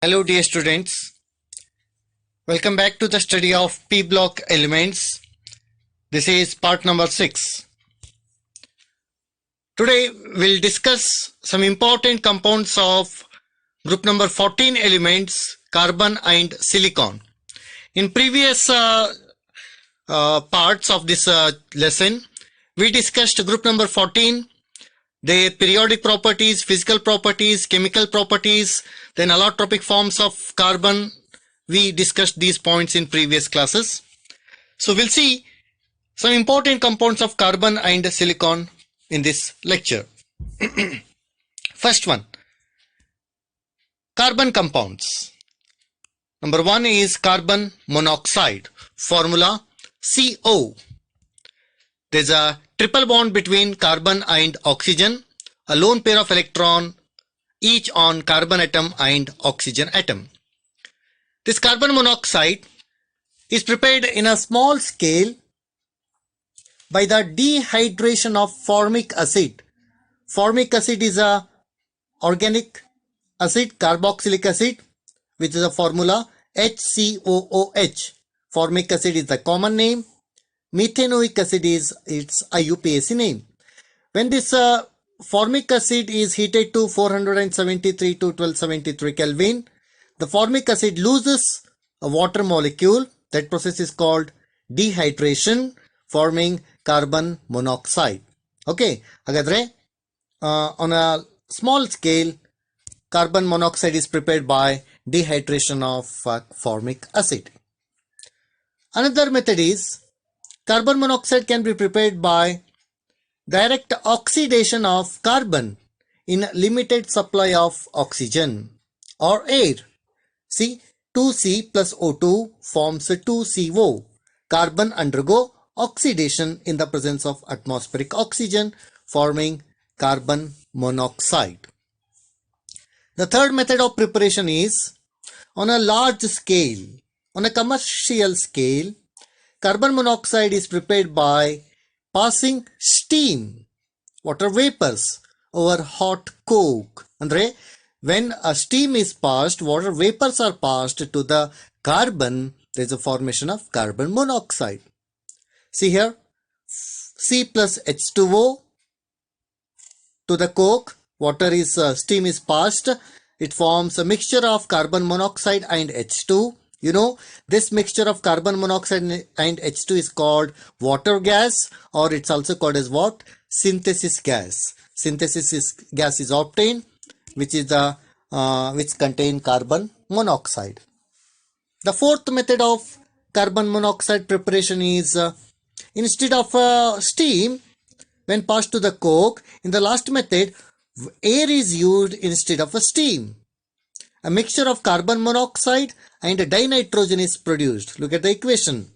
Hello dear students, welcome back to the study of P block elements. This is part number 6. Today we'll discuss some important compounds of group number 14 elements, carbon and silicon. In previous parts of this lesson, we discussed group number 14, the periodic properties, physical properties, chemical properties, then allotropic forms of carbon. We discussed these points in previous classes. So we'll see some important compounds of carbon and silicon in this lecture. First one, carbon compounds. Number 1 is carbon monoxide, formula CO. There's a triple bond between carbon and oxygen, a lone pair of electron each on carbon atom and oxygen atom. This carbon monoxide is prepared in a small scale by the dehydration of formic acid. Formic acid is a organic acid, carboxylic acid, which is a formula HCOOH. Formic acid is the common name. Methanoic acid is its IUPAC name. When this formic acid is heated to 473 to 1273 Kelvin, the formic acid loses a water molecule. That process is called dehydration, forming carbon monoxide. Okay, hagadre on a small scale, carbon monoxide is prepared by dehydration of formic acid. Another method is carbon monoxide can be prepared by direct oxidation of carbon in limited supply of oxygen or air. See, 2C plus O2 forms 2CO. Carbon undergo oxidation in the presence of atmospheric oxygen, forming carbon monoxide. The third method of preparation is on a large scale, on a commercial scale. Carbon monoxide is prepared by passing steam, water vapors, over hot coke. Andre, when a steam is passed, water vapors are passed to the carbon, there is a formation of carbon monoxide. See here, C plus H2O to the coke, water is steam is passed. It forms a mixture of carbon monoxide and H2. You know, this mixture of carbon monoxide and H2 is called water gas, or it's also called as what? Synthesis gas. Synthesis gas is obtained, which is the which contain carbon monoxide. The fourth method of carbon monoxide preparation is instead of steam, when passed to the coke, in the last method, air is used instead of a steam. A mixture of carbon monoxide and dinitrogen is produced. Look at the equation.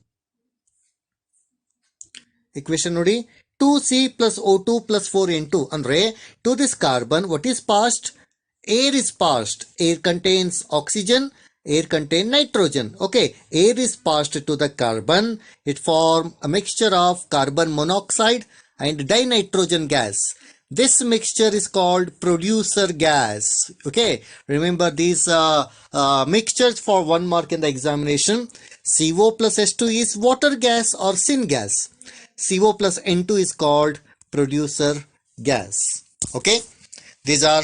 Equation nodi 2C plus O2 plus 4N2. Andre, to this carbon, what is passed? Air is passed. Air contains oxygen. Air contains nitrogen. Okay, air is passed to the carbon. It forms a mixture of carbon monoxide and dinitrogen gas. This mixture is called producer gas. Okay, remember these mixtures for 1 mark in the examination. CO plus H2 is water gas or syngas. CO plus N2 is called producer gas. Okay, these are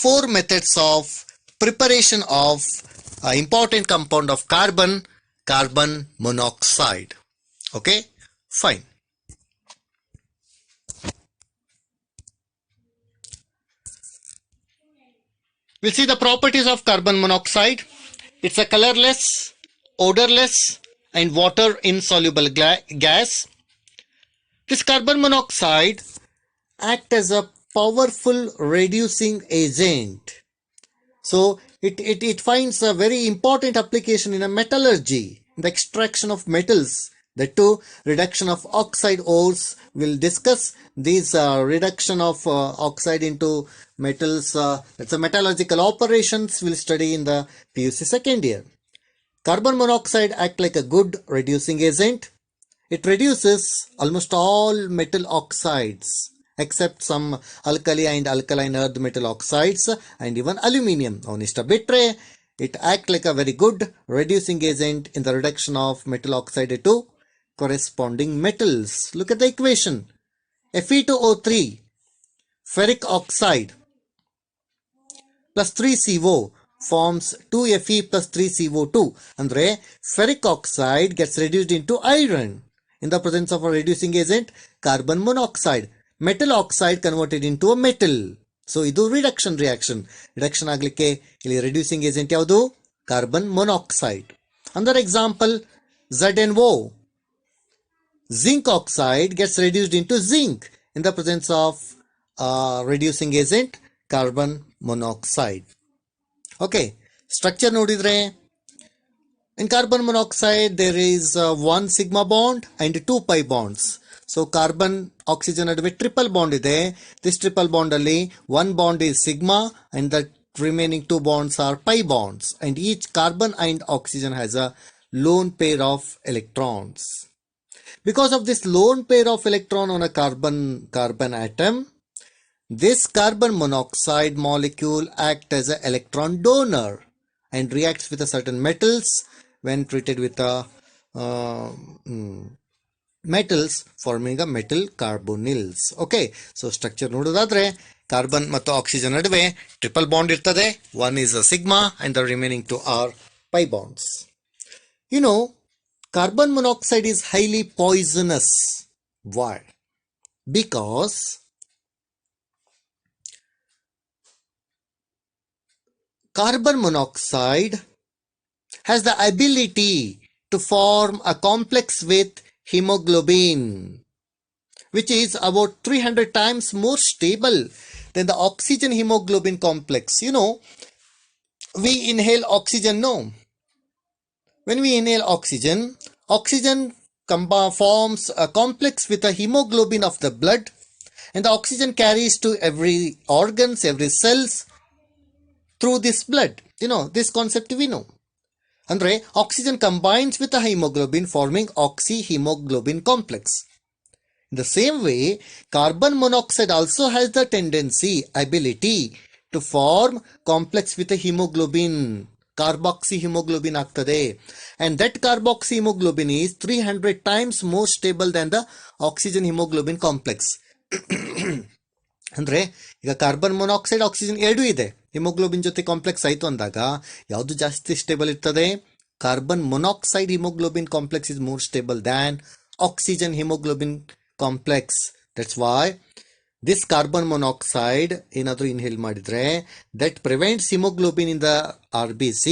4 methods of preparation of important compound of carbon, carbon monoxide. Okay, fine. We'll see the properties of carbon monoxide. It's a colorless, odorless, and water insoluble gas. This carbon monoxide acts as a powerful reducing agent. So it finds a very important application in a metallurgy, in the extraction of metals. The two, reduction of oxide ores. We'll discuss these reduction of oxide into metals. That's a metallurgical operations we'll study in the PUC second year. Carbon monoxide acts like a good reducing agent. It reduces almost all metal oxides except some alkali and alkaline earth metal oxides and even aluminium. ಅವನಿಷ್ಟ ಬಿಟ್ರೆ it acts like a very good reducing agent in the reduction of metal oxide to corresponding metals. Look at the equation. Fe2O3, ferric oxide plus 3CO forms 2Fe plus 3CO2. Andre, ferric oxide gets reduced into iron in the presence of a reducing agent, carbon monoxide. Metal oxide converted into a metal. So, idu reduction reaction. Reduction aglike ili reducing agent yaudu? Carbon monoxide. Another example, ZnO. Zinc oxide gets reduced into zinc in the presence of reducing agent, carbon monoxide. Okay, structure nodidre. In carbon monoxide, there is one sigma bond and two pi bonds. So, carbon oxygen nಡುವೆ triple bond ಇದೆ. This triple bond ಅಲ್ಲಿ one bond is sigma and the remaining two bonds are pi bonds. And each carbon and oxygen has a lone pair of electrons. Because of this lone pair of electron on a carbon atom, this carbon monoxide molecule acts as an electron donor and reacts with a certain metals when treated with metals forming a metal carbonyls. Okay, so structure ನೋಡೋದಾದ್ರೆ carbon ಮತ್ತು oxygen ನಡುವೆ triple bond ಇರ್ತದೆ. One is a sigma and the remaining two are pi bonds. You know, carbon monoxide is highly poisonous. Why? Because carbon monoxide has the ability to form a complex with hemoglobin, which is about 300 times more stable than the oxygen hemoglobin complex. You know, we inhale oxygen, no? When we inhale oxygen, oxygen forms a complex with a hemoglobin of the blood, and the oxygen carries to every organs, every cells through this blood. You know, this concept we know. Andre, oxygen combines with a hemoglobin forming oxyhemoglobin complex. In the same way, carbon monoxide also has the ability to form complex with a hemoglobin. Carboxyhemoglobin ಆಗ್ತದೆ. And that carboxyhemoglobin is 300 times more stable than the oxygen hemoglobin complex. ಅಂದ್ರೆ ಈಗ carbon monoxide oxygen ಎರಡೂ ಇದೆ, haemoglobin ಜೊತೆ complex ಆಯಿತು ಅಂದಾಗ ಯಾವುದು ಜಾಸ್ತಿ ಸ್ಟೇಬಲ್ ಇರ್ತದೆ? Carbon monoxide haemoglobin complex is more stable than oxygen haemoglobin complex. That's why this carbon monoxide ಏನಾದರೂ ಇನ್ಹೇಲ್ ಮಾಡಿದ್ರೆ that prevents haemoglobin in the RBC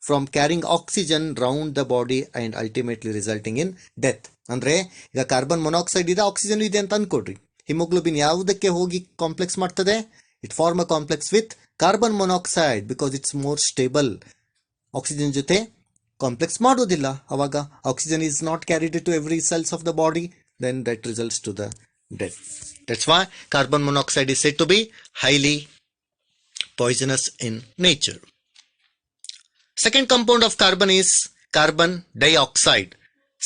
from carrying oxygen round the body and ultimately resulting in death. ಅಂದ್ರೆ ಈಗ carbon monoxide ಇದೆ, oxygen ಇದೆ ಅಂತ ಅನ್ಕೊಡ್ರಿ. Haemoglobin ಯಾವುದಕ್ಕೆ ಹೋಗಿ complex ಮಾಡ್ತದೆ? It form a complex with carbon monoxide because it's more stable. Oxygen ಜೊತೆ complex ಮಾಡೋದಿಲ್ಲ. ಅವಾಗ oxygen is not carried to every cells of the body, then that results to the death. That's why carbon monoxide is said to be highly poisonous in nature. Second compound of carbon is carbon dioxide,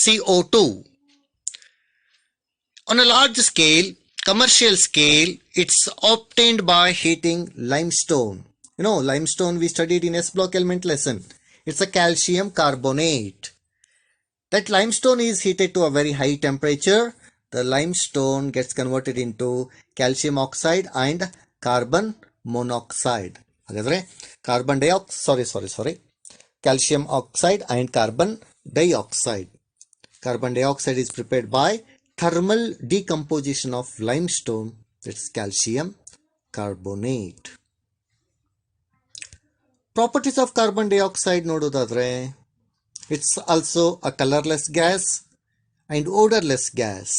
CO2. On a large scale, commercial scale, it's obtained by heating limestone. You know, limestone we studied in S block element lesson. It's a calcium carbonate. That limestone is heated to a very high temperature. The limestone gets converted into calcium oxide and carbon monoxide. ಹಾಗಾದ್ರೆ carbon calcium oxide and carbon dioxide. Carbon dioxide is prepared by thermal decomposition of limestone, that's calcium carbonate. Properties of carbon dioxide nododadre, it's also a colorless gas and odorless gas.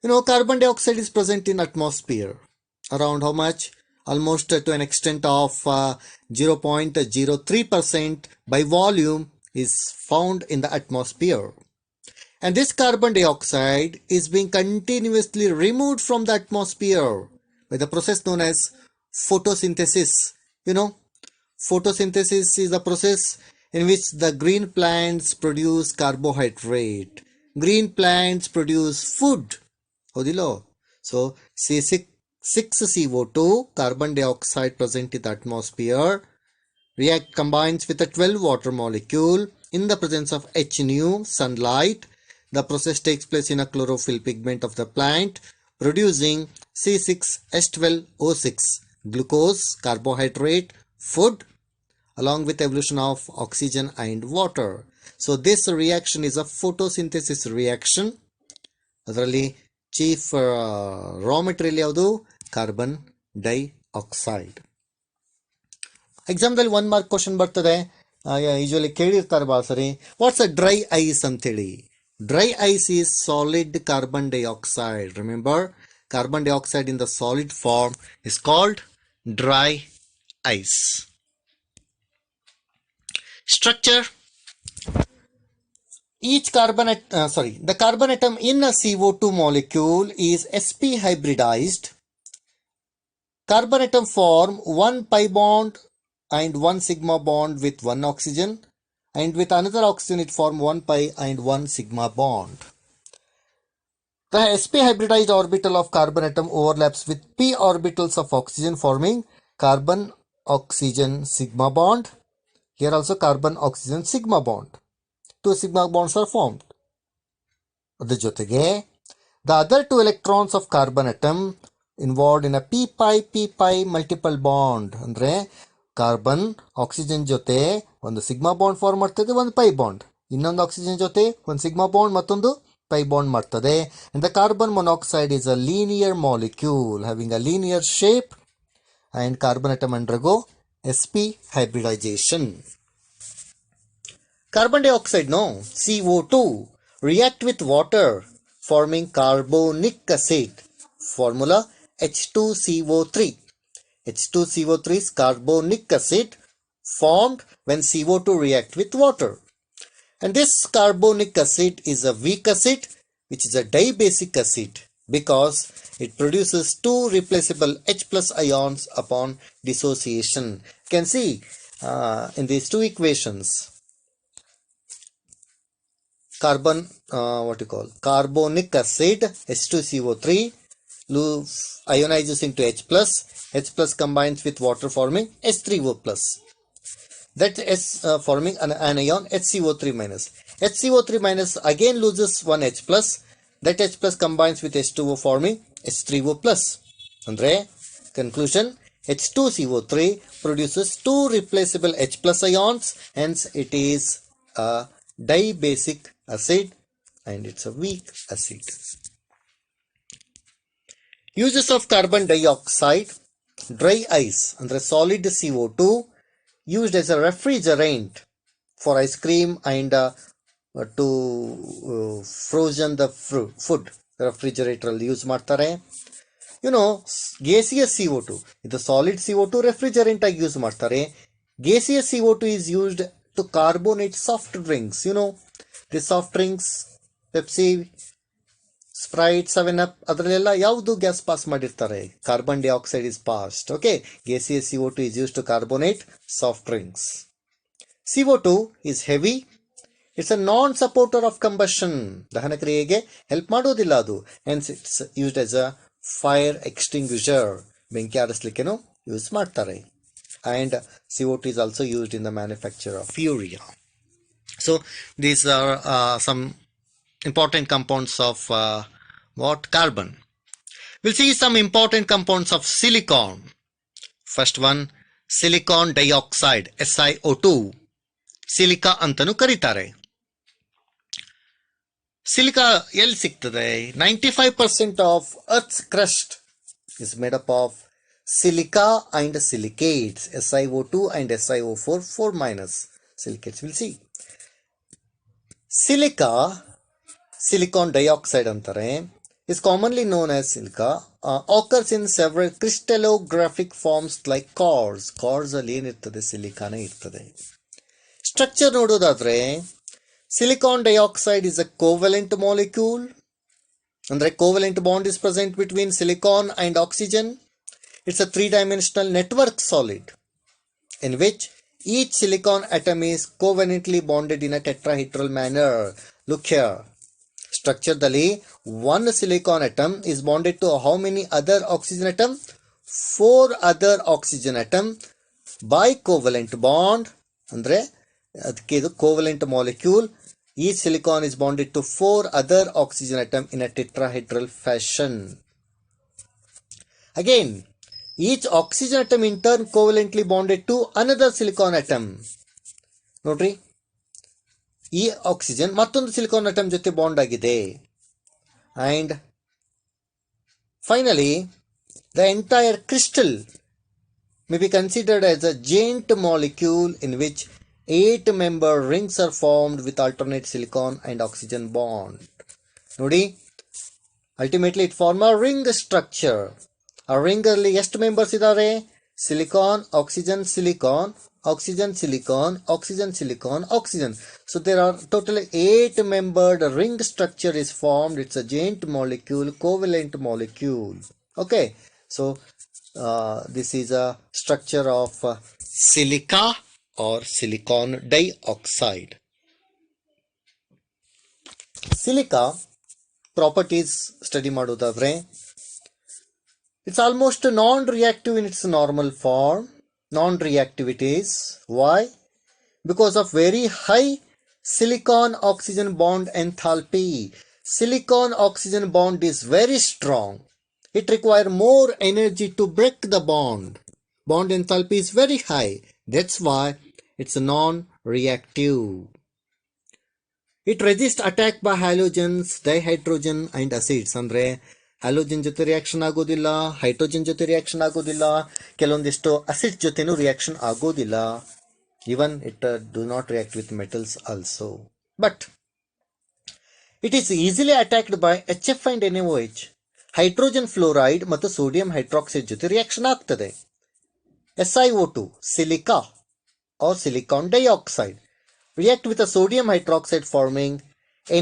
You know, carbon dioxide is present in atmosphere around how much? Almost to an extent of 0.03% by volume is found in the atmosphere. And this carbon dioxide is being continuously removed from the atmosphere by the process known as photosynthesis. You know, photosynthesis is the process in which the green plants produce carbohydrate. Green plants produce food. Hodilo. So, C6CO2, carbon dioxide present in the atmosphere, combines with a 12 water molecule in the presence of H nu, sunlight. The process takes place in a chlorophyll pigment of the plant, producing C6H12O6, glucose, carbohydrate, food, along with evolution of oxygen and water. So this reaction is a photosynthesis reaction. ಅದರಲ್ಲಿ chief raw material ಯಾವುದು? Carbon dioxide. ಎಕ್ಸಾಮ್ದಲ್ಲಿ 1 mark question ಬರ್ತದೆ, usually ಕೇಳಿರ್ತಾರೆ ಭಾಳ ಸರಿ. What's a dry ice ಅಂತೇಳಿ. Dry ice is solid carbon dioxide. Remember, carbon dioxide in the solid form is called dry ice. Structure: the carbon atom in a CO2 molecule is sp hybridized. Carbon atom form one pi bond and one sigma bond with one oxygen, and with another oxygen it form one pi and one sigma bond. The sp hybridized orbital of carbon atom overlaps with p orbitals of oxygen, forming carbon oxygen sigma bond. Here also carbon oxygen sigma bond. Two sigma bonds are formed. The other two electrons of carbon atom involved in a p pi multiple bond. Andre carbon oxygen jote ಒಂದು sigma bond form ಮಾಡ್ತದೆ, ಒಂದು pi bond. ಇನ್ನೊಂದು oxygen ಜೊತೆ ಒಂದು sigma bond ಮತ್ತೊಂದು pi bond ಮಾಡ್ತದೆ. And the carbon monoxide is a linear molecule having a linear shape, and carbon atom undergo sp hybridization. Carbon dioxide, no, CO2, react with water forming carbonic acid. Formula H2CO3. H2CO3 is carbonic acid formed when CO2 react with water. And this carbonic acid is a weak acid, which is a dibasic acid, because it produces two replaceable H plus ions upon dissociation. You can see in these two equations, carbonic acid H2CO3 ionizes into H plus combines with water forming H3O plus. That is forming an anion HCO3 minus. HCO3 minus again loses one H plus. That H plus combines with H2O forming H3O plus. Andre conclusion, H2CO3 produces two replaceable H plus ions, hence it is a dibasic acid and it's a weak acid. Uses of carbon dioxide: dry ice andre solid CO2 used as a refrigerant for ice cream and to frozen the food. Refrigerator use ಮಾಡ್ತಾರೆ. gaseous CO2, ಇದು solid CO2 refrigerant ಆಗಿ use ಮಾಡ್ತಾರೆ. gaseous CO2 is used to carbonate soft drinks. The soft drinks, Pepsi, Sprite, 7up, ಅದರಲ್ಲೆಲ್ಲ ಯಾವುದು gas pass ಮಾಡಿರ್ತಾರೆ? Carbon dioxide is passed. Okay, gaseous CO2 is used to carbonate soft drinks. CO2 is heavy. It's a non-supporter of combustion. ದಹನ ಕ್ರಿಯೆಗೆ help ಮಾಡೋದಿಲ್ಲ ಅದು. Hence it's used as a fire extinguisher. ಬೆಂಕಿ ಆರಿಸಲಿಕ್ಕೆನೂ use ಮಾಡ್ತಾರೆ. And CO2 is also used in the manufacture of urea. So these are some important compounds of carbon. We'll see some important compounds of silicon. First one, silicon dioxide, SiO2. Silica ಅಂತನೂ ಕರೀತಾರೆ. Silica ಎಲ್ಲಿ ಸಿಗ್ತದೆ? 95% of Earth's crust is made up of silica and silicates, SiO2 and SiO4, 4 minus silicates. We'll see. Silica, silicon dioxide ಅಂತಾರೆ, is commonly known as silica, occurs in several crystallographic forms like quartz. Quartz ಅಲ್ಲಿ ಏನಿರ್ತದೆ? ಸಿಲಿಕಾನೇ ಇರ್ತದೆ. Structure ನೋಡೋದಾದ್ರೆ, silicon dioxide is a covalent molecule. ಅಂದ್ರೆ covalent bond is present between silicon and oxygen. It's a three-dimensional network solid in which each silicon atom is covalently bonded in a tetrahedral manner. Look here. Structure dali, one silicon atom is bonded to how many other oxygen atom? 4 other oxygen atom bicovalent bond andre ಅದಕ್ಕೆ ಇದು covalent molecule. Each silicon is bonded to 4 other oxygen atoms in a tetrahedral fashion. Again, each oxygen atom in turn covalently bonded to another silicon atom. ನೋಡ್ರಿ, ಈ oxygen ಮತ್ತೊಂದು silicon atom ಜೊತೆ bond ಆಗಿದೆ. And finally, the entire crystal may be considered as a giant molecule in which 8-member rings are formed with alternate silicon and oxygen bond. ನೋಡಿ, ultimately it forms a ring structure. ಆ ring ಅಲ್ಲಿ ಎಷ್ಟು members ಇದಾವೆ? Silicon, oxygen, silicon, oxygen, silicon, oxygen, silicon, oxygen. So there are totally 8-membered ring structure is formed. It's a giant molecule, covalent molecule. Okay, so this is a structure of silica or silicon dioxide. Silica properties study madudavre. It's almost non-reactive in its normal form. Non-reactivities. Why? Because of very high silicon oxygen bond enthalpy. Silicon oxygen bond is very strong. It requires more energy to break the bond. Bond enthalpy is very high. That's why it's non-reactive. It resists attack by halogens, dihydrogen and acids. Andre halogen ಜೊತೆ reaction ಆಗೋದಿಲ್ಲ, hydrogen ಜೊತೆ reaction ಆಗೋದಿಲ್ಲ, ಕೆಲವೊಂದಿಷ್ಟು acid ಜೊತೆನೂ reaction ಆಗೋದಿಲ್ಲ. Even it do not react with metals also. But it is easily attacked by HF and NaOH. Hydrogen fluoride ಮತ್ತು sodium hydroxide ಜೊತೆ reaction ಆಗ್ತದೆ. SiO2, silica or silicon dioxide, react with a sodium hydroxide forming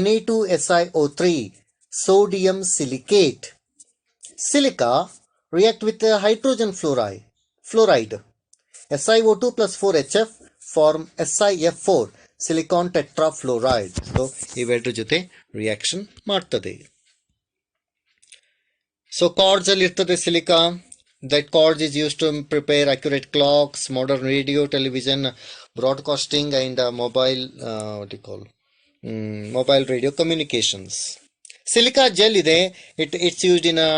Na2SiO3, sodium silicate. Silica react with a hydrogen fluoride. SiO2 plus 4HF form SiF4, silicon tetrafluoride. So ಇವೆರಡರ ಜೊತೆ reaction ಮಾಡ್ತದೆ. So cords ಅಲ್ಲಿ ಇರ್ತದೆ silica. That cords is used to prepare accurate clocks, modern radio, television, broadcasting and mobile mobile radio communications. Silica gel ಇದೆ. It's used in a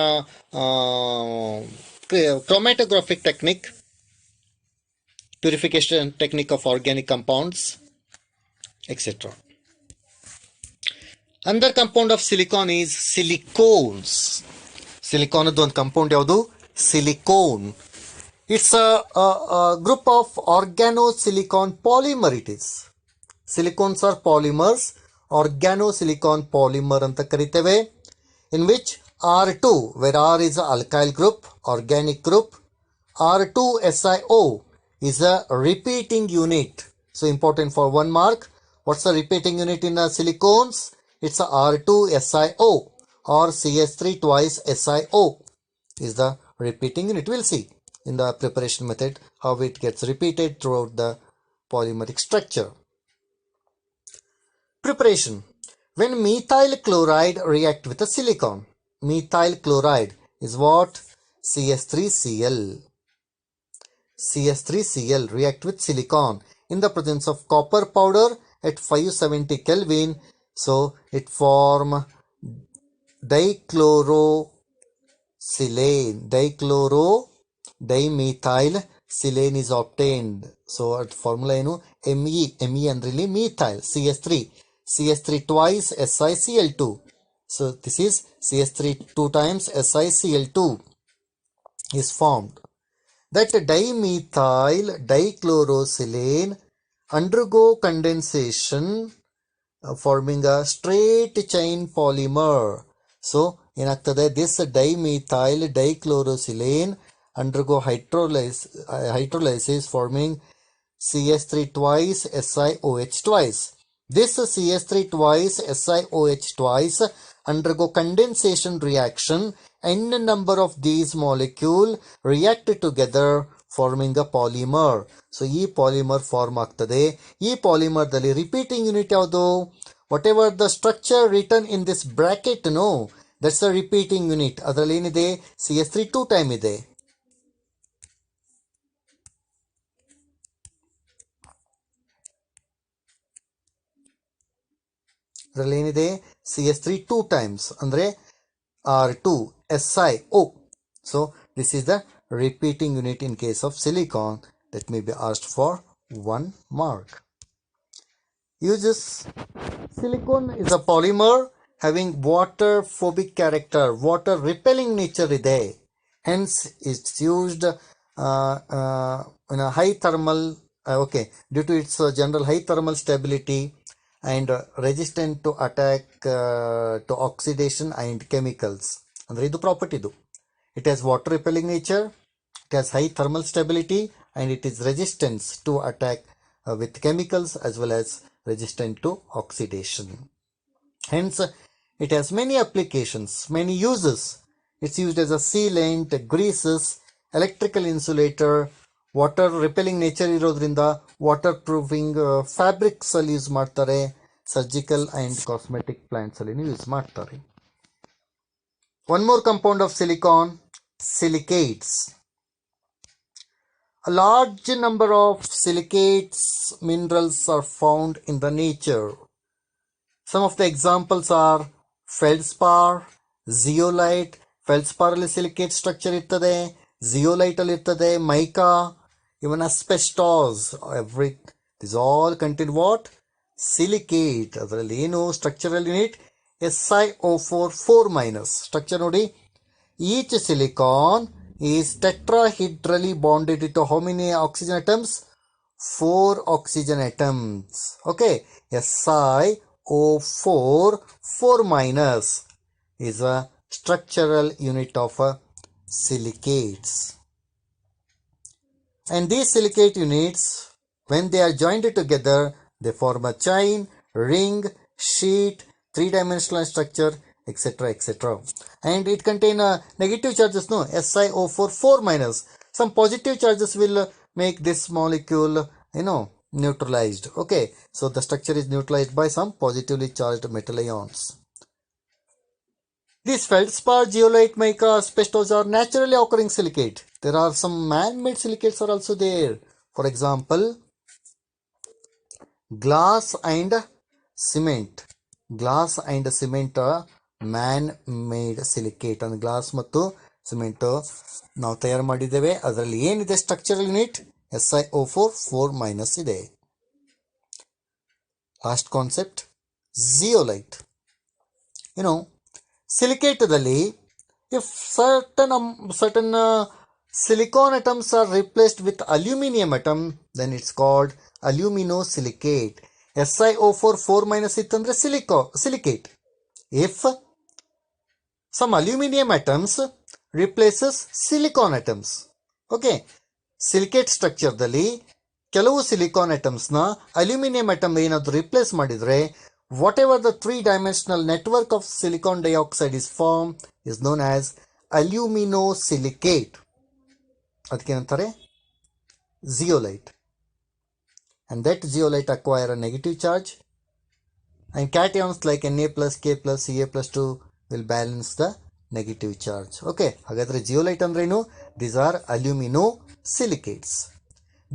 chromatographic technique, purification technique of organic compounds, etc. Another compound of silicon is silicones. Silicon ಒಂದು compound ಯಾವುದು? Silicone. It's a group of organosilicon polymer. It is. Silicones are polymers. Organosilicon polymer anta kariteve, in which R2, where R is a alkyl group, organic group, R2SiO is a repeating unit. So important for 1 mark. What's the repeating unit in silicones? It's a R2SiO or CS3 twice SiO is the repeating unit. We'll see in the preparation method how it gets repeated throughout the polymeric structure. Preparation. When methyl chloride react with a silicon, methyl chloride is what? CS3Cl. CS3Cl react with silicon in the presence of copper powder at 570 Kelvin. So it form dimethyl silane is obtained. So at formula ಏನು? Me ಅಂದ್ರೆ ಇಲ್ಲಿ methyl, CS3 twice SiCl2. So this is CS3 2 times SiCl2 is formed. That dimethyl dichlorosilane undergo condensation forming a straight chain polymer. So ಏನಾಗ್ತದೆ? This dimethyl dichlorosilane undergo hydrolysis forming CS3 twice SiOH twice. This CS3 twice SiOH twice undergo condensation reaction. N number of these molecules react together forming a polymer. So ಈ polymer form ಆಗ್ತದೆ. ಈ polymer ದಲ್ಲಿ repeating unit ಯಾವುದು? Whatever the structure written in this bracket, no, that's the repeating unit. ಅದರಲ್ಲಿ ಏನಿದೆ? CS3 2 time ಇದೆ. ಇದರಲ್ಲಿ ಏನಿದೆ CS3 2 times ಅಂದರೆ R2 SiO. So this is the repeating unit in case of silicon that may be asked for 1 mark. Uses: silicon is a polymer having water phobic character, water repelling nature ಇದೆ, hence it's used in a high thermal due to its general high thermal stability and resistant to attack to oxidation and chemicals. ಅಂದ್ರೆ ಇದು property ಇದು. It has water repelling nature, it has high thermal stability, and it is resistant to attack with chemicals as well as resistant to oxidation. Hence it has many applications, many uses. It's used as a sealant, greases, electrical insulator, water repelling nature ಇರೋದ್ರಿಂದ water proofing fabrics ಅಲ್ಲಿ use ಮಾಡ್ತಾರೆ, surgical and cosmetic plants ಅಲ್ಲಿ use ಮಾಡ್ತಾರೆ. One more compound of silicon, silicates. A large number of silicates minerals are found in the nature. Some of the examples are feldspar, zeolite. Feldspar ಅಲ್ಲಿ silicate structure ಇರ್ತದೆ, zeolite ಅಲ್ಲಿ ಇರ್ತದೆ, mica, even asbestos. These all contain what? Silicate. ಅದರಲ್ಲಿ ಏನು structural unit SiO4 4-. Structure ನೋಡಿ, each silicon is tetrahedrally bonded to how many oxygen atoms? 4 oxygen atoms. Okay, SiO4 4- is a structural unit of silicates. And these silicate units, when they are joined together, they form a chain, ring, sheet, 3-dimensional structure, etc. etc. And it contain negative charges, no? SiO4 4-. Some positive charges will make this molecule neutralized. Okay, so the structure is neutralized by some positively charged metal ions. These feldspar, zeolite, mica, asbestos are naturally occurring silicate. There are some man-made silicates are also there. For example, glass and cement. Glass and cement man-made silicate. And glass ಮತ್ತು cement ನಾವು ತಯಾರು ಮಾಡಿದ್ದೇವೆ. ಅದರಲ್ಲಿ ಏನಿದೆ structural unit? SiO4 4- ಇದೆ. Last concept, zeolite. ಸಿಲಿಕೇಟದಲ್ಲಿ if certain silicon atoms are replaced with aluminum atom, then it's called aluminosilicate. SiO4 4- ಇತ್ತಂದ್ರೆ silicate. If some aluminum atoms replaces silicon atoms, okay, silicate ಸ್ಟ್ರಕ್ಚರ್ದಲ್ಲಿ ಕೆಲವು silicon ಅಟಮ್ಸ್ನ aluminium atom ಏನಾದರೂ replace ಮಾಡಿದರೆ, whatever the 3-dimensional network of silicon dioxide is formed is known as aluminosilicate. ಅದಕ್ಕೇನಂತಾರೆ? zeolite. And that zeolite acquire a negative charge, and cations like Na+, K+, Ca+2 will balance the negative charge. Okay, ಹಾಗಾದ್ರೆ zeolite ಅಂದ್ರೇನು? These are aluminosilicates.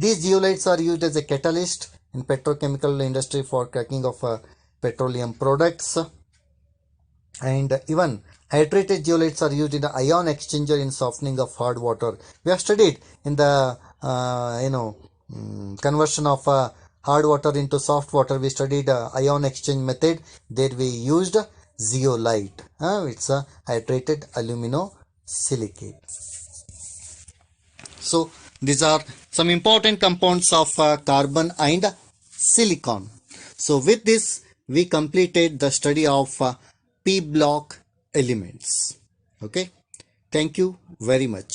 These zeolites are used as a catalyst in petrochemical industry for cracking of petroleum products, and even hydrated zeolites are used in the ion exchanger in softening of hard water. We have studied in the conversion of hard water into soft water. We studied ion exchange method. There we used zeolite. It's a hydrated aluminosilicate. So these are some important compounds of carbon and silicon. So with this we completed the study of P block elements. Okay, thank you very much.